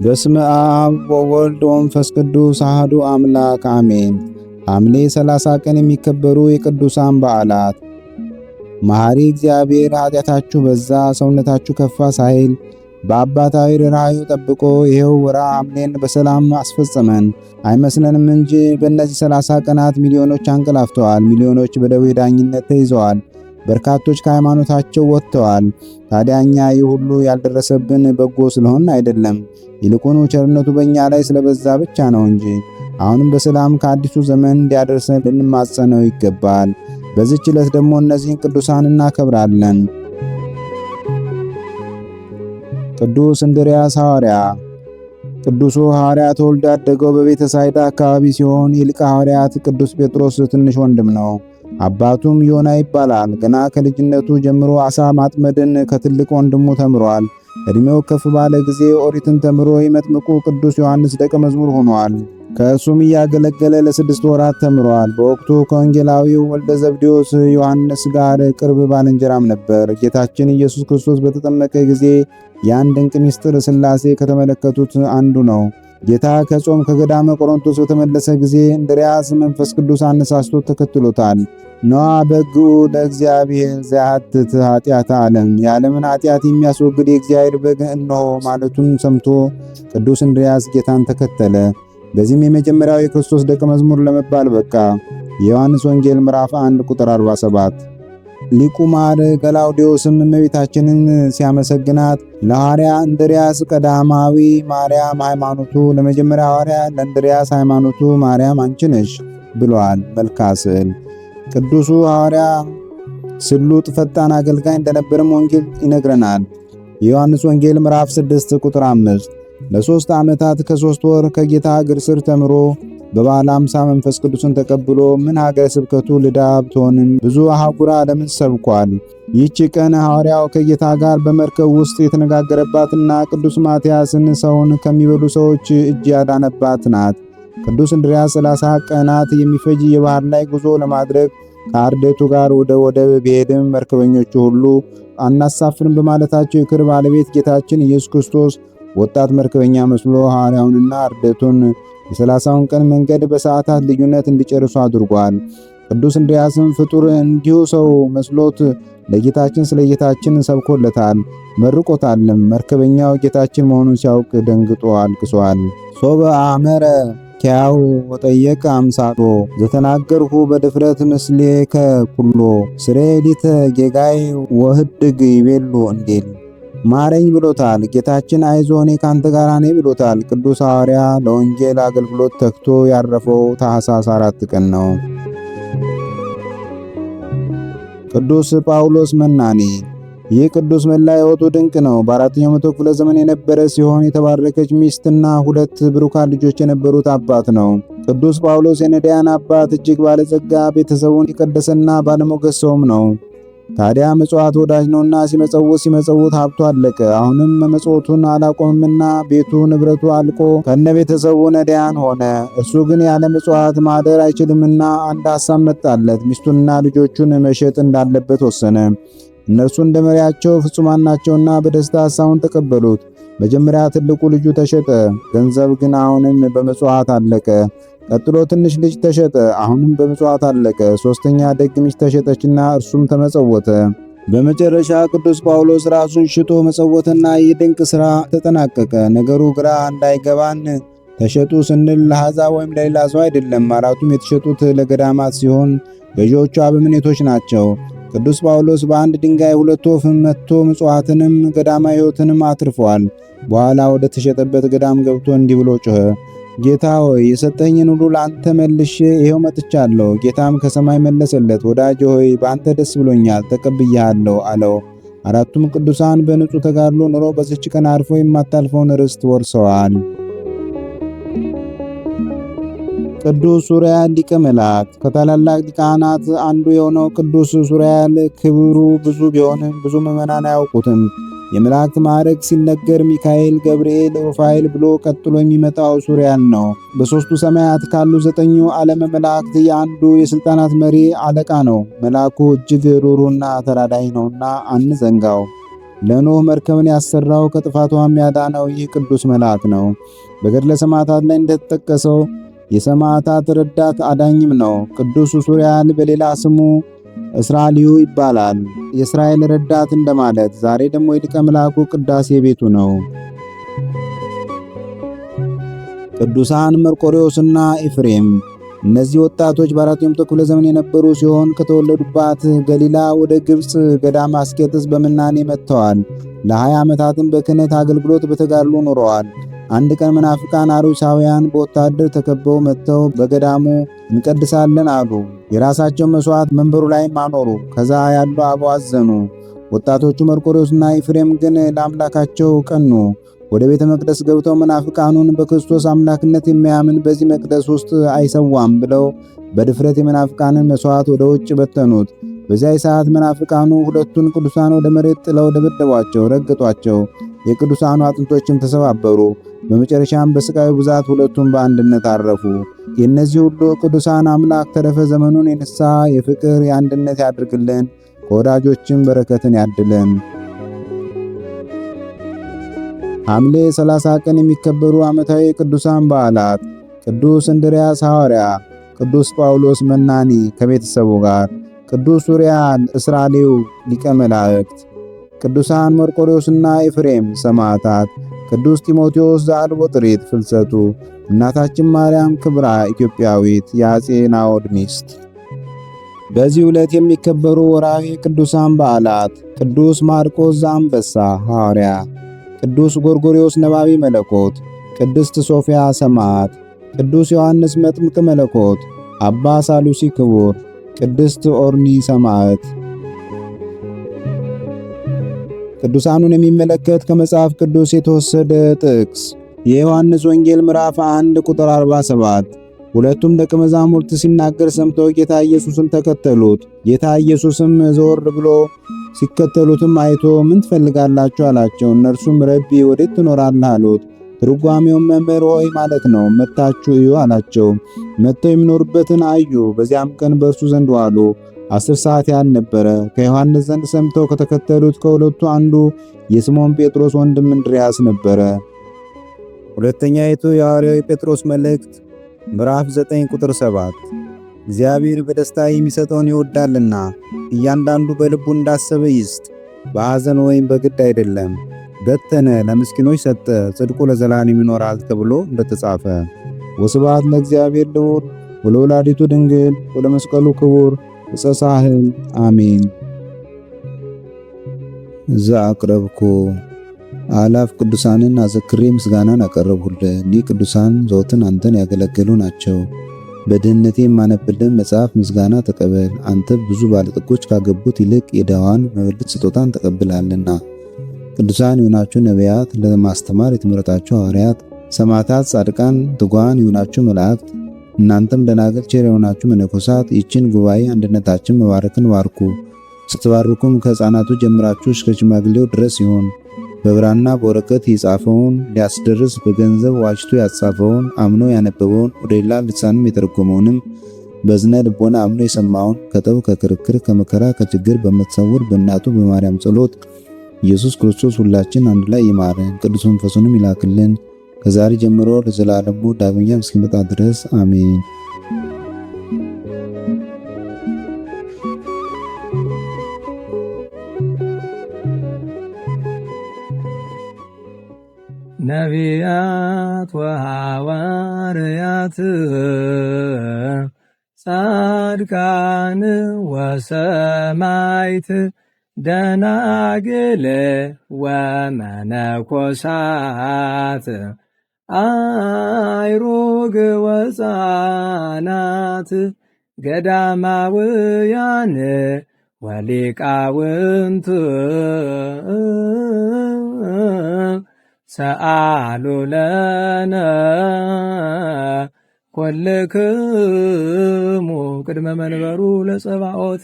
በስመ አብ ወወልድ ወመንፈስ ቅዱስ አሐዱ አምላክ አሜን። ሐምሌ 30 ቀን የሚከበሩ የቅዱሳን በዓላት። መሐሪ እግዚአብሔር ኃጢአታችሁ በዛ ሰውነታችሁ ከፋ ሳይል በአባታዊ ርኅራኄው ጠብቆ ይኸው ወርኃ ሐምሌን በሰላም አስፈጸመን። አይመስለንም እንጂ በእነዚህ 30 ቀናት ሚሊዮኖች አንቀላፍተዋል፣ ሚሊዮኖች በደዌ ዳኝነት ተይዘዋል፣ በርካቶች ከሃይማኖታቸው ወጥተዋል። ታዲያ እኛ ይህ ሁሉ ያልደረሰብን በጎ ስለሆን አይደለም፣ ይልቁኑ ቸርነቱ በእኛ ላይ ስለበዛ ብቻ ነው እንጂ። አሁንም በሰላም ከአዲሱ ዘመን እንዲያደርሰን ልንማጸነው ይገባል። በዚህች ዕለት ደግሞ እነዚህን ቅዱሳን እናከብራለን። ቅዱስ እንድርያስ ሐዋርያ። ቅዱሱ ሐዋርያ ተወልዶ ያደገው በቤተ ሳይዳ አካባቢ ሲሆን የሊቀ ሐዋርያት ቅዱስ ጴጥሮስ ትንሽ ወንድም ነው። አባቱም ዮና ይባላል። ገና ከልጅነቱ ጀምሮ ዓሣ ማጥመድን ከትልቅ ወንድሙ ተምሯል። እድሜው ከፍ ባለ ጊዜ ኦሪትን ተምሮ የመጥምቁ ቅዱስ ዮሐንስ ደቀ መዝሙር ሆኗል። ከእሱም እያገለገለ ለ6 ወራት ተምሯል። በወቅቱ ከወንጌላዊው ወልደ ዘብዴዎስ ዮሐንስ ጋር ቅርብ ባልንጀራም ነበር። ጌታችን ኢየሱስ ክርስቶስ በተጠመቀ ጊዜ ያን ድንቅ ምስጢር ሥላሴ ከተመለከቱት አንዱ ነው። ጌታ ከጾም ከገዳመ ቆሮንቶስ በተመለሰ ጊዜ እንድርያስ መንፈስ ቅዱስ አነሳስቶት ተከትሎታል። ነዋ በግዑ ለእግዚአብሔር ዘያትት ኃጢአተ ዓለም፣ የዓለምን ኃጢአት የሚያስወግድ የእግዚአብሔር በግ እነሆ ማለቱን ሰምቶ ቅዱስ እንድርያስ ጌታን ተከተለ። በዚህም የመጀመሪያው የክርስቶስ ደቀ መዝሙር ለመባል በቃ። የዮሐንስ ወንጌል ምዕራፍ 1 ቁጥር 47። ሊቁ ማር ገላውዴዎስም እመቤታችንን ሲያመሰግናት ለሐዋርያ እንድርያስ ቀዳማዊ ማርያም ሃይማኖቱ፣ ለመጀመሪያ ሐዋርያ ለእንድርያስ ሃይማኖቱ ማርያም አንቺ ነሽ ብሏል። መልክዓ ስዕል። ቅዱሱ ሐዋርያ ስሉጥ ፈጣን አገልጋይ እንደነበረም ወንጌል ይነግረናል። የዮሐንስ ወንጌል ምዕራፍ 6 ቁጥር 5። ለ3 ዓመታት ከ3 ወር ከጌታ እግር ስር ተምሮ በበዓለ ሃምሳ መንፈስ ቅዱስን ተቀብሎ ምን ሀገረ ስብከቱ ልዳ ብትሆንም ብዙ አህጉረ ዓለምን ሰብኳል። ይህች ቀን ሐዋርያው ከጌታ ጋር በመርከብ ውስጥ የተነጋገረባትና ቅዱስ ማትያስን ሰውን ከሚበሉ ሰዎች እጅ ያዳነባት ናት። ቅዱስ እንድርያስ 30 ቀናት የሚፈጅ የባህር ላይ ጉዞ ለማድረግ ከአርደቱ ጋር ወደ ወደብ ቢሄድም መርከበኞቹ ሁሉ አናሳፍርም በማለታቸው የክብር ባለቤት ጌታችን ኢየሱስ ክርስቶስ ወጣት መርከበኛ መስሎ ሐዋርያውንና አርደቱን የ30ውን ቀን መንገድ በሰዓታት ልዩነት እንዲጨርሱ አድርጓል። ቅዱስ እንድርያስም ፍጡር እንዲሁ ሰው መስሎት ለጌታችን ስለ ጌታችን ሰብኮለታል፣ መርቆታልም። መርከበኛው ጌታችን መሆኑን ሲያውቅ ደንግጦ አልቅሷል። ሶበ አመረ ኪያው ወጠየቀ አምሳሎ ዘተናገርሁ በድፍረት ምስሌከ ኩሎ ስሬዲተ ጌጋይ ወህድግ ይቤሉ እንዴል ማረኝ ብሎታል። ጌታችን አይዞህ እኔ ካንተ ጋር ነኝ ብሎታል። ቅዱስ ሐዋርያ ለወንጌል አገልግሎት ተግቶ ያረፈው ታኅሳስ 4 ቀን ነው። ቅዱስ ጳውሎስ መናኒ። ይህ ቅዱስ መላ ሕይወቱ ድንቅ ነው። በ4ኛው መቶ ክፍለ ዘመን የነበረ ሲሆን የተባረከች ሚስትና 2 ብሩካን ልጆች የነበሩት አባት ነው። ቅዱስ ጳውሎስ የነዳያን አባት፣ እጅግ ባለጸጋ፣ ቤተሰቡን የቀደሰና ባለሞገስ ሰውም ነው። ታዲያ ምጽዋት ወዳጅ ነውና ሲመጸውት ሀብቱ አለቀ። አሁንም መመጽወቱን አላቆምምና ቤቱ ንብረቱ አልቆ ከነ ቤተሰቡ ነዳያን ሆነ። እሱ ግን ያለ ምጽዋት ማደር አይችልምና አንድ ሐሳብ መጣለት። ሚስቱንና ልጆቹን መሸጥ እንዳለበት ወሰነ። እነርሱ እንደ መሪያቸው ፍጹማን ናቸውና በደስታ ሐሳቡን ተቀበሉት። መጀመሪያ ትልቁ ልጁ ተሸጠ። ገንዘብ ግን አሁንም በምጽዋት አለቀ። ቀጥሎ ትንሽ ልጅ ተሸጠ፣ አሁንም በምጽዋት አለቀ። 3ኛ ደግ ሚስት ተሸጠችና እርሱም ተመጸወተ። በመጨረሻ ቅዱስ ጳውሎስ ራሱን ሽጦ መጸወተና ይህ ድንቅ ሥራ ተጠናቀቀ። ነገሩ ግራ እንዳይገባን ተሸጡ ስንል ለአሕዛብ ወይም ለሌላ ሰው አይደለም። 4ቱም የተሸጡት ለገዳማት ሲሆን ገዢዎቹ አበምኔቶች ናቸው። ቅዱስ ጳውሎስ በአንድ ድንጋይ 2 ወፍ መትቶ ምጽዋትንም ገዳማዊ ሕይወትንም አትርፏል። በኋላ ወደ ተሸጠበት ገዳም ገብቶ እንዲህ ብሎ ጮኸ፣ ጌታ ሆይ የሰጠኝን ሁሉ ለአንተ መልሼ ይሄው መጥቻለሁ። ጌታም ከሰማይ መለሰለት፣ ወዳጅ ሆይ በአንተ ደስ ብሎኛል፣ ተቀብያለሁ አለው። 4ቱም ቅዱሳን በንጹሕ ተጋድሎ ኑሮ በዚች ቀን አርፎ የማታልፈውን ርስት ወርሰዋል። ቅዱስ ሱሪያል ሊቀ መላእክት። ከታላላቅ ሊቃናት አንዱ የሆነው ቅዱስ ሱሪያል ክብሩ ብዙ ቢሆንም ብዙ ምዕመናን አያውቁትም። የመላእክት ማዕረግ ሲነገር ሚካኤል፣ ገብርኤል፣ ሩፋኤል ብሎ ቀጥሎ የሚመጣው ሱሪያል ነው። በሦስቱ ሰማያት ካሉ 9ኙ ዓለመ መላእክት የአንዱ የሥልጣናት መሪ አለቃ ነው። መልአኩ እጅግ ሩሩና ተራዳይ ነውና አንዘንጋው። ለኖህ መርከብን ያሰራው ከጥፋቷም ያዳነው ይህ ቅዱስ መልአክ ነው። በገድለ ሰማዕታት ላይ እንደተጠቀሰው የሰማዕታት ረዳት አዳኝም ነው። ቅዱስ ሱሪያል በሌላ ስሙ እስራኤልዩ ይባላል። የእስራኤል ረዳት እንደማለት። ዛሬ ደግሞ የሊቀ መልአኩ ቅዳሴ ቤቱ ነው። ቅዱሳን መርቆሬዎስና ኤፍሬም። እነዚህ ወጣቶች በአራተኛው መቶ ክፍለ ዘመን የነበሩ ሲሆን ከተወለዱባት ገሊላ ወደ ግብፅ ገዳመ አስቄጥስ በምናኔ መጥተዋል። ለ20 ዓመታትም በክህነት አገልግሎት በተጋድሎ ኖረዋል። አንድ ቀን መናፍቃን አርዮሳውያን በወታደር ተከበው መጥተው በገዳሙ እንቀድሳለን አሉ። የራሳቸው መስዋዕት መንበሩ ላይም አኖሩ። ከዛ ያሉ አበው አዘኑ። ወጣቶቹ መርቆሬዎስና ኤፍሬም ግን ለአምላካቸው ቀኑ። ወደ ቤተ መቅደስ ገብተው መናፍቃኑን በክርስቶስ አምላክነት የሚያምን በዚህ መቅደስ ውስጥ አይሰዋም ብለው በድፍረት የመናፍቃንን መስዋዕት ወደ ውጭ በተኑት። በዚያ ሰዓት መናፍቃኑ ሁለቱን ቅዱሳን ወደ መሬት ጥለው ደበደቧቸው፣ ረገጧቸው። የቅዱሳኑ አጥንቶችም ተሰባበሩ። በመጨረሻም በስቃዩ ብዛት ሁለቱም በአንድነት አረፉ። የእነዚህ ሁሉ ቅዱሳን አምላክ ተረፈ ዘመኑን የንስሐ የፍቅር የአንድነት ያድርግልን፣ ከወዳጆችም በረከትን ያድለን። ሐምሌ 30 ቀን የሚከበሩ ዓመታዊ ቅዱሳን በዓላት፦ ቅዱስ እንድርያስ ሐዋርያ፣ ቅዱስ ጳውሎስ መናኒ ከቤተሰቡ ጋር፣ ቅዱስ ሱሪያል እስራኤልዩ ሊቀ መላእክት፣ ቅዱሳን መርቆሬዎስና ኤፍሬም ሰማዕታት፣ ቅዱስ ጢሞቴዎስ ዘአልቦ ጥሪት ፍልሰቱ፣ እናታችን ማርያም ክብራ ኢትዮጵያዊት የአፄ ናዖድ ሚስት። በዚህ ዕለት የሚከበሩ ወርሃዊ ቅዱሳን በዓላት፦ ቅዱስ ማርቆስ ዘአንበሳ ሐዋርያ፣ ቅዱስ ጎርጎርዮስ ነባቢ መለኮት፣ ቅድስት ሶፊያ ሰማዕት፣ ቅዱስ ዮሐንስ መጥምቅ መለኮት፣ አባ ሳሉሲ ክቡር፣ ቅድስት ኦርኒ ሰማዕት። ቅዱሳኑን የሚመለከት ከመጽሐፍ ቅዱስ የተወሰደ ጥቅስ የዮሐንስ ወንጌል ምዕራፍ 1 ቁጥር 47። ሁለቱም ደቀ መዛሙርት ሲናገር ሰምተው ጌታ ኢየሱስን ተከተሉት። ጌታ ኢየሱስም ዘወር ብሎ ሲከተሉትም አይቶ ምን ትፈልጋላችሁ አላቸው። እነርሱም ረቢ ወዴት ትኖራለህ አሉት። ትርጓሜውም መምህር ሆይ ማለት ነው። መጥታችሁ እዩ አላቸው። መጥተው የሚኖርበትን አዩ። በዚያም ቀን በእርሱ ዘንድ ዋሉ። 10 ሰዓት ያህል ነበረ። ከዮሐንስ ዘንድ ሰምተው ከተከተሉት ከሁለቱ አንዱ የስምዖን ጴጥሮስ ወንድም እንድርያስ ነበረ። ሁለተኛይቱ የሐዋርያው ጴጥሮስ መልእክት ምዕራፍ 9 ቁጥር 7። እግዚአብሔር በደስታ የሚሰጠውን ይወዳልና እያንዳንዱ በልቡ እንዳሰበ ይስጥ፣ በሐዘን ወይም በግድ አይደለም። በተነ፣ ለምስኪኖች ሰጠ፣ ጽድቁ ለዘላለም ይኖራል ተብሎ እንደተጻፈ። ወስብሐት ለእግዚአብሔር ልዑል ወለወላዲቱ ድንግል ወለመስቀሉ ክቡር እጸሳህል አሜን። ዘአቅረብኩ አላፍ ቅዱሳንን አዘክሬ ምስጋናን አቀረብሁልህ። እኒህ ቅዱሳን ዘወትር አንተን ያገለገሉ ናቸው። በድህነቴ የማነብልን መጽሐፍ ምስጋና ተቀበል። አንተ ብዙ ባለጠጎች ካገቡት ይልቅ የድሃዋን መበለት ስጦታን ተቀብላለና። ቅዱሳን የሆናችሁ ነቢያት፣ ለማስተማር የተመረጣችሁ ሐዋርያት፣ ሰማዕታት፣ ጻድቃን፣ ትጉሃን የሆናችሁ መላእክት፣ እናንተም ደናግል ቸር የሆናችሁ መነኮሳት ይችን ጉባኤ አንድነታችን መባረክን ባርኩ። ስትባርኩም ከሕፃናቱ ጀምራችሁ እስከ ሽማግሌው ድረስ ይሁን። በብራና በወረቀት የጻፈውን ሊያስደርስ በገንዘብ ዋጅቶ ያጻፈውን አምኖ ያነበበውን ወደ ሌላ ልሳንም የተረጎመውንም በዝነ ልቦና አምኖ የሰማውን ከጠብ ከክርክር ከመከራ ከችግር በምትሰውር በእናቱ በማርያም ጸሎት ኢየሱስ ክርስቶስ ሁላችን አንድ ላይ ይማረን፣ ቅዱስ መንፈሱንም ይላክልን ከዛሬ ጀምሮ ለዘላለሙ ዳግመኛ እስኪመጣ ድረስ አሜን። ነቢያት ወሐዋርያት ጻድቃን ወሰማዕት ደናግል ወመነኮሳት አይሩግ ወሕፃናት ገዳማውያን ወሊቃውንት ሰአሉ ለነ ኩልክሙ ቅድመ መንበሩ ለጸባኦት